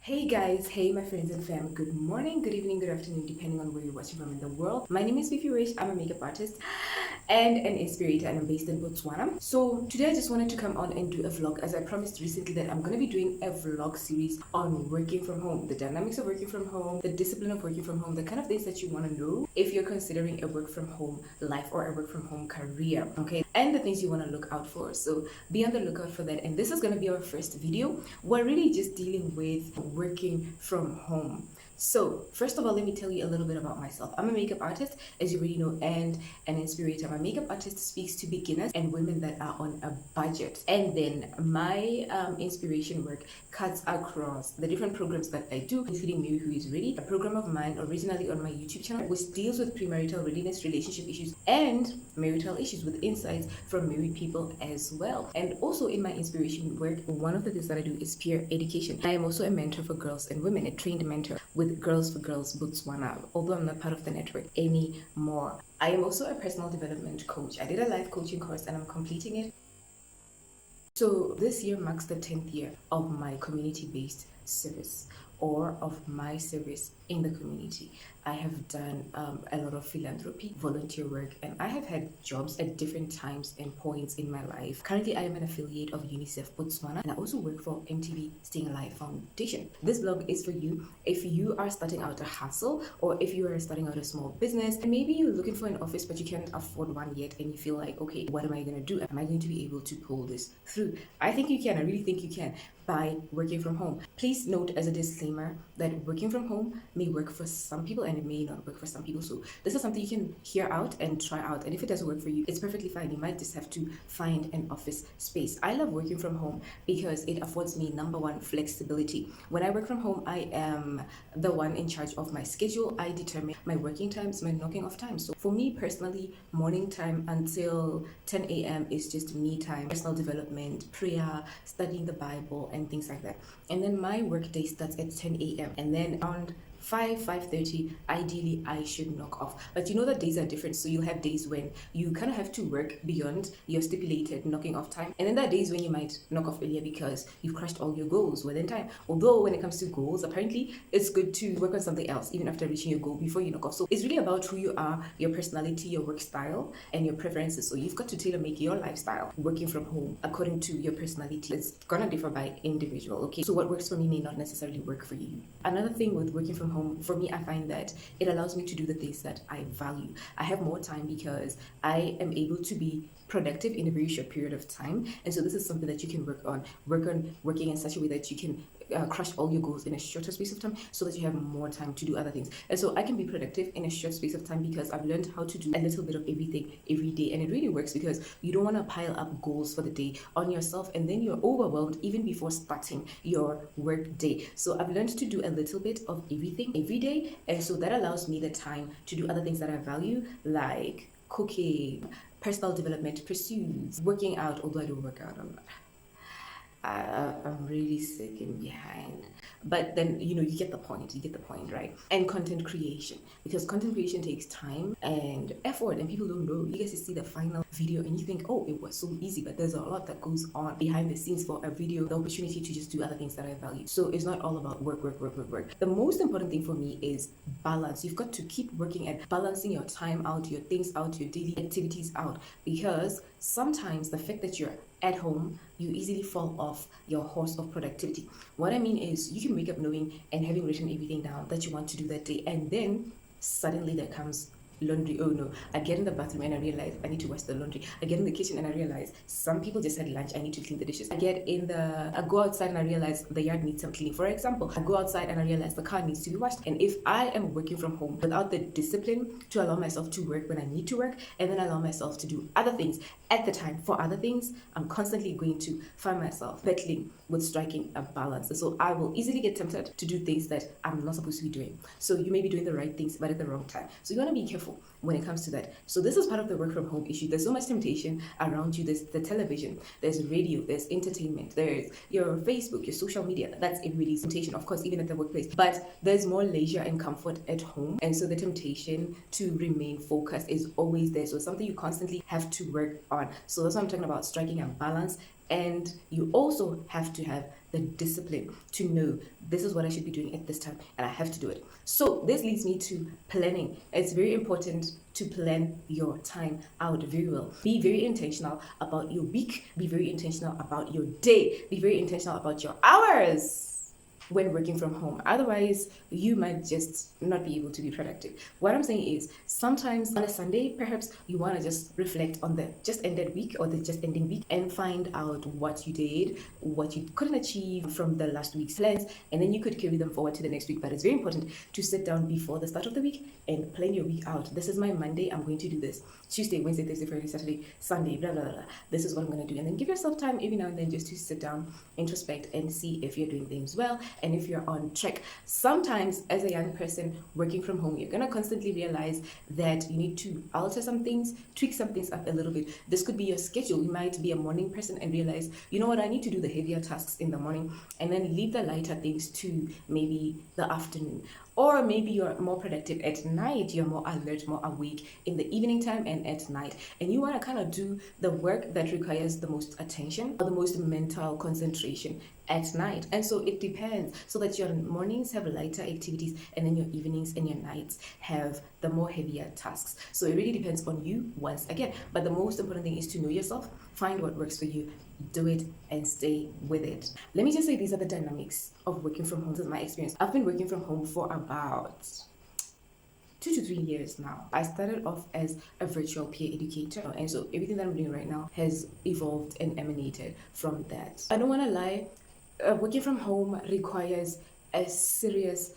Hey guys, hey my friends and fam, good morning, good evening, good afternoon, depending on where you're watching from in the world. My name is Fifi Rich, I'm a makeup artist and an inspirator, and I'm based in Botswana. So today I just wanted to come on and do a vlog, as I promised recently that I'm going to be doing a vlog series on working from home, the dynamics of working from home, the discipline of working from home, the kind of things that you want to know if you're considering a work from home life or a work from home career, okay, and the things you want to look out for. So be on the lookout for that. And this is going to be our first video. We're really just dealing with working from home. So first of all, let me tell you a little bit about myself. I'm a makeup artist, as you already know, and an inspirator. My makeup artist speaks to beginners and women that are on a budget. And then my inspiration work cuts across the different programs that I do, including Mary Who Is Ready, a program of mine originally on my YouTube channel, which deals with premarital readiness, relationship issues, and marital issues with insights from married people as well. And also in my inspiration work, one of the things that I do is peer education. I am also a mentor for girls and women, a trained mentor with Girls for Girls Botswana, although I'm not part of the network anymore. I am also a personal development coach. I did a life coaching course and I'm completing it. So this year marks the 10th year of my community-based service, or of my service in the community. I have done a lot of philanthropy, volunteer work, and I have had jobs at different times and points in my life. Currently, I am an affiliate of UNICEF Botswana, and I also work for MTV Staying Alive Foundation. This blog is for you if you are starting out a hustle, or if you are starting out a small business, and maybe you're looking for an office but you can't afford one yet, and you feel like, okay, what am I going to do? Am I going to be able to pull this through? I think you can. I really think you can by working from home. Please note as a disclaimer that working from home may work for some people and it may not work for some people. So this is something you can hear out and try out. And if it doesn't work for you, it's perfectly fine. You might just have to find an office space. I love working from home because it affords me, number one, flexibility. When I work from home, I am the one in charge of my schedule. I determine my working times, my knocking off time. So for me personally, morning time until 10 a.m. is just me time, personal development, prayer, studying the Bible, and things like that. And then my work day starts at 10 a.m. and then around 5:30 ideally I should knock off. But you know that days are different, so you'll have days when you kind of have to work beyond your stipulated knocking off time, and then there are days when you might knock off earlier because you've crushed all your goals within time. Although when it comes to goals, apparently it's good to work on something else even after reaching your goal before you knock off. So it's really about who you are, your personality, your work style, and your preferences. So you've got to tailor make your lifestyle working from home according to your personality. It's gonna differ by individual, okay? So what works for me may not necessarily work for you. Another thing with working from home, for me, I find that it allows me to do the things that I value. I have more time because I am able to be productive in a very short period of time. And so this is something that you can work on working in such a way that you can crush all your goals in a shorter space of time, so that you have more time to do other things. And so I can be productive in a short space of time because I've learned how to do a little bit of everything every day. And it really works because you don't want to pile up goals for the day on yourself and then you're overwhelmed even before starting your work day. So I've learned to do a little bit of everything every day, and so that allows me the time to do other things that I value, like cooking, personal development pursuits, working out, although I don't work out a lot. I'm really sick and behind. But then, you get the point. You get the point, right? And content creation. Because content creation takes time and effort, and people don't know. You guys just see the final video and you think, oh, it was so easy. But there's a lot that goes on behind the scenes for a video, the opportunity to just do other things that I value. So it's not all about work. The most important thing for me is balance. You've got to keep working at balancing your time out, your things out, your daily activities out. Because sometimes the fact that you're at home, you easily fall off your horse of productivity. What I mean is, you can wake up knowing and having written everything down that you want to do that day, and then suddenly there comes laundry. Oh no, I get in the bathroom and I realize I need to wash the laundry. I get in the kitchen and I realize some people just had lunch, I need to clean the dishes. I go outside and I realize the yard needs some cleaning. For example, I go outside and I realize the car needs to be washed. And if I am working from home without the discipline to allow myself to work when I need to work, and then allow myself to do other things at the time for other things, I'm constantly going to find myself battling with striking a balance. And so I will easily get tempted to do things that I'm not supposed to be doing. So you may be doing the right things but at the wrong time. So you want to be careful when it comes to that. So this is part of the work from home issue. There's so much temptation around you. There's the television, there's radio, there's entertainment, there's your Facebook, your social media. That's everybody's temptation, of course, even at the workplace. But there's more leisure and comfort at home. And so the temptation to remain focused is always there. So it's something you constantly have to work on. So that's what I'm talking about, striking a balance. And you also have to have the discipline to know this is what I should be doing at this time and I have to do it. So this leads me to planning. It's very important to plan your time out very well. Be very intentional about your week, be very intentional about your day, be very intentional about your hours when working from home. Otherwise, you might just not be able to be productive. What I'm saying is sometimes on a Sunday, perhaps you want to just reflect on the just ended week or the just ending week and find out what you did, what you couldn't achieve from the last week's plans, and then you could carry them forward to the next week. But it's very important to sit down before the start of the week and plan your week out. This is my Monday, I'm going to do this. Tuesday, Wednesday, Thursday, Friday, Saturday, Sunday, blah, blah, blah, blah. This is what I'm going to do. And then give yourself time every now and then just to sit down, introspect, and see if you're doing things well and if you're on track. Sometimes, as a young person working from home, you're going to constantly realize that you need to alter some things, tweak some things up a little bit. This could be your schedule. You might be a morning person and realize, you know what, I need to do the heavier tasks in the morning and then leave the lighter things to maybe the afternoon. Or maybe you're more productive at night, you're more alert, more awake in the evening time and at night. And you want to kind of do the work that requires the most attention or the most mental concentration at night. And so it depends, so that your mornings have lighter activities and then your evenings and your nights have the more heavier tasks. So it really depends on you once again. But the most important thing is to know yourself, find what works for you, do it and stay with it. Let me just say these are the dynamics of working from home. This is my experience. I've been working from home for about 2 to 3 years now. I started off as a virtual peer educator, and so everything that I'm doing right now has evolved and emanated from that. I don't want to lie, working from home requires a serious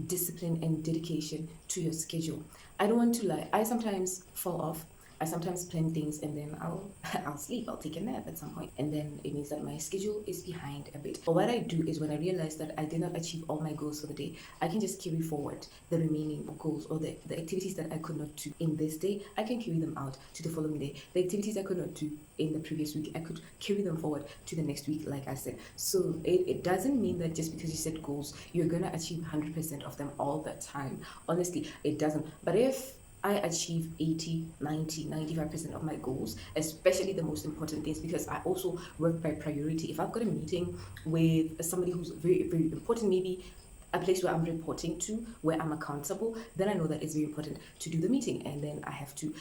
discipline and dedication to your schedule. I don't want to lie, I sometimes fall off. I sometimes plan things and then I'll sleep, I'll take a nap at some point, and then it means that my schedule is behind a bit. But what I do is when I realize that I did not achieve all my goals for the day, I can just carry forward the remaining goals or the activities that I could not do in this day. I can carry them out to the following day. The activities I could not do in the previous week, I could carry them forward to the next week, like I said. So it doesn't mean that just because you set goals, you're going to achieve 100% of them all the time. Honestly, it doesn't. But if I achieve 80, 90, 95% of my goals, especially the most important things, because I also work by priority. If I've got a meeting with somebody who's very, very important, maybe a place where I'm reporting to, where I'm accountable, then I know that it's very important to do the meeting, and then I have to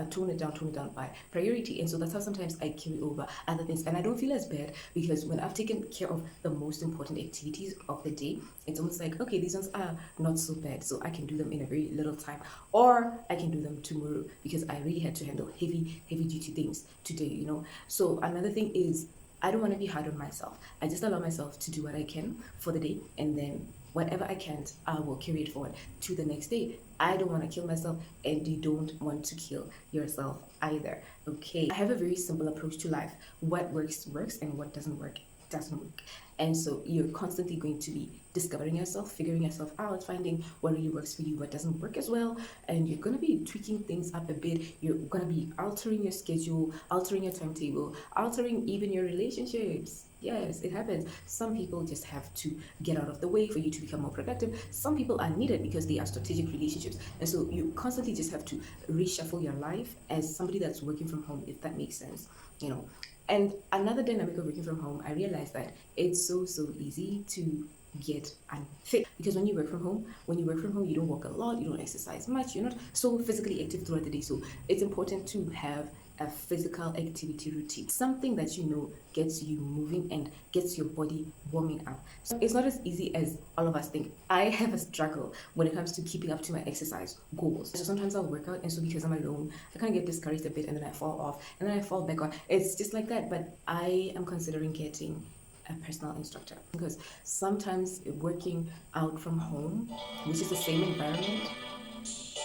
tone it down by priority. And so that's how sometimes I carry over other things, and I don't feel as bad, because when I've taken care of the most important activities of the day, it's almost like, okay, these ones are not so bad, so I can do them in a very little time, or I can do them tomorrow, because I really had to handle heavy duty things today, you know. So another thing is, I don't want to be hard on myself. I just allow myself to do what I can for the day, and then whatever I can't, I will carry it forward to the next day. I don't want to kill myself, and you don't want to kill yourself either. Okay, I have a very simple approach to life. What works, and what doesn't work, doesn't work. And so you're constantly going to be discovering yourself, figuring yourself out, finding what really works for you, what doesn't work as well. And you're going to be tweaking things up a bit. You're going to be altering your schedule, altering your timetable, altering even your relationships. Yes, it happens. Some people just have to get out of the way for you to become more productive. Some people are needed because they are strategic relationships. And so you constantly just have to reshuffle your life as somebody that's working from home, if that makes sense, you know. And another dynamic of working from home, I realized that it's so easy to get unfit, because when you work from home, you don't walk a lot, you don't exercise much, you're not so physically active throughout the day. So it's important to have a physical activity routine, something that you know gets you moving and gets your body warming up. So it's not as easy as all of us think. I have a struggle when it comes to keeping up to my exercise goals. So sometimes I'll work out, and so because I'm alone, I kind of get discouraged a bit, and then I fall off, and then I fall back on. It's just like that. But I am considering getting a personal instructor, because sometimes working out from home, which is the same environment.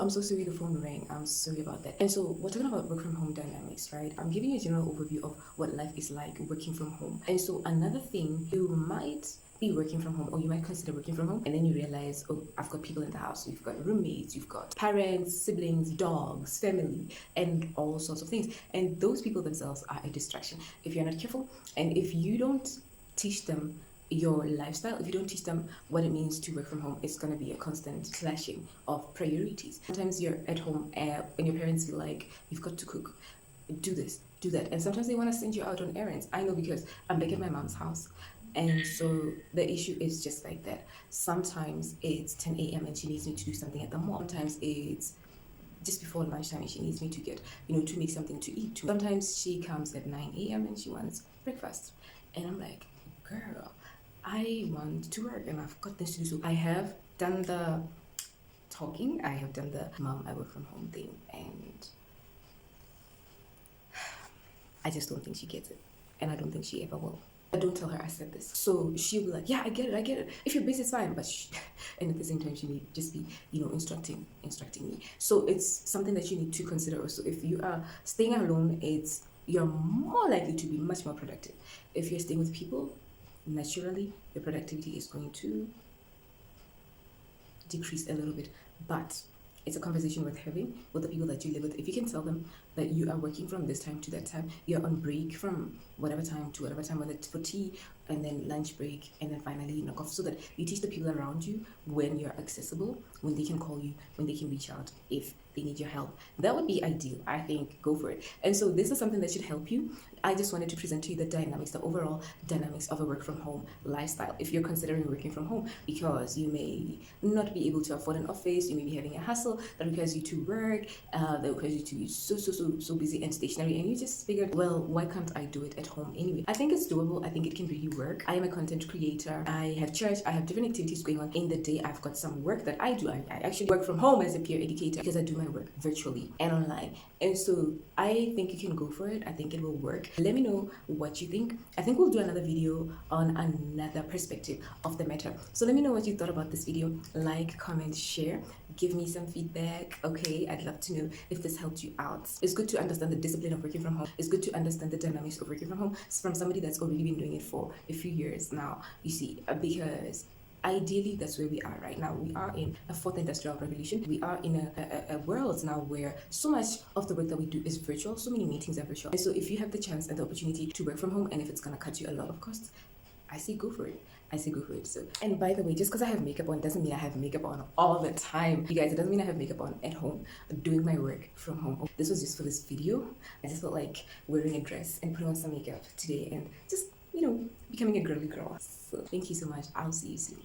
I'm so sorry, the phone rang. I'm sorry about that. And so we're talking about work from home dynamics, right? I'm giving you a general overview of what life is like working from home. And so another thing, you might be working from home, or you might consider working from home, and then you realize, oh, I've got people in the house. You've got roommates, you've got parents, siblings, dogs, family, and all sorts of things. And those people themselves are a distraction if you're not careful, and if you don't teach them your lifestyle, if you don't teach them what it means to work from home, it's going to be a constant clashing of priorities. Sometimes you're at home and your parents feel like, you've got to cook, do this, do that. And sometimes they want to send you out on errands. I know because I'm back at my mom's house. And so the issue is just like that. Sometimes it's 10 a.m. and she needs me to do something at the mall. Sometimes it's just before lunchtime and she needs me to get, to make something to eat too. Sometimes she comes at 9 a.m. and she wants breakfast. And I'm like, girl, I want to work and I've got this to do. So I have done the talking, I have done the mom, I work from home thing, and I just don't think she gets it. And I don't think she ever will. I don't tell her I said this. So she'll be like, yeah, I get it. If you're busy, it's fine. But and at the same time, she may just be, instructing me. So it's something that you need to consider also. If you are staying alone, you're more likely to be much more productive. If you're staying with people, naturally, your productivity is going to decrease a little bit. But it's a conversation worth having with the people that you live with. If you can tell them that you are working from this time to that time, you're on break from whatever time to whatever time, whether it's for tea and then lunch break and then finally knock off, so that you teach the people around you when you're accessible, when they can call you, when they can reach out if they need your help. That would be ideal. I think go for it. And so this is something that should help you. I just wanted to present to you the overall dynamics of a work from home lifestyle. If you're considering working from home because you may not be able to afford an office, you may be having a hustle that requires you to work, that requires you to be so busy and stationary, and you just figured, well, why can't I do it at home anyway? I think it's doable. I think it can really work. I am a content creator. I have church. I have different activities going on in the day. I've got some work that I do. I actually work from home as a peer educator because I do my work virtually and online. And so I think you can go for it. I think it will work. Let me know what you think. I think we'll do another video on another perspective of the matter. So let me know what you thought about this video. Like, comment, share. Give me some feedback. Okay, I'd love to know if this helped you out. It's good to understand the discipline of working from home. It's good to understand the dynamics of working from home from somebody that's already been doing it for a few years now, you see, because ideally that's where we are right now. We are in a fourth industrial revolution. We are in a world now where so much of the work that we do is virtual. So many meetings are virtual. And so if you have the chance and the opportunity to work from home, and if it's going to cut you a lot of costs, I say go for it. So, and by the way, just because I have makeup on doesn't mean I have makeup on all the time. You guys, it doesn't mean I have makeup on at home doing my work from home. This was just for this video. I just felt like wearing a dress and putting on some makeup today and just, becoming a girly girl. So thank you so much. I'll see you soon.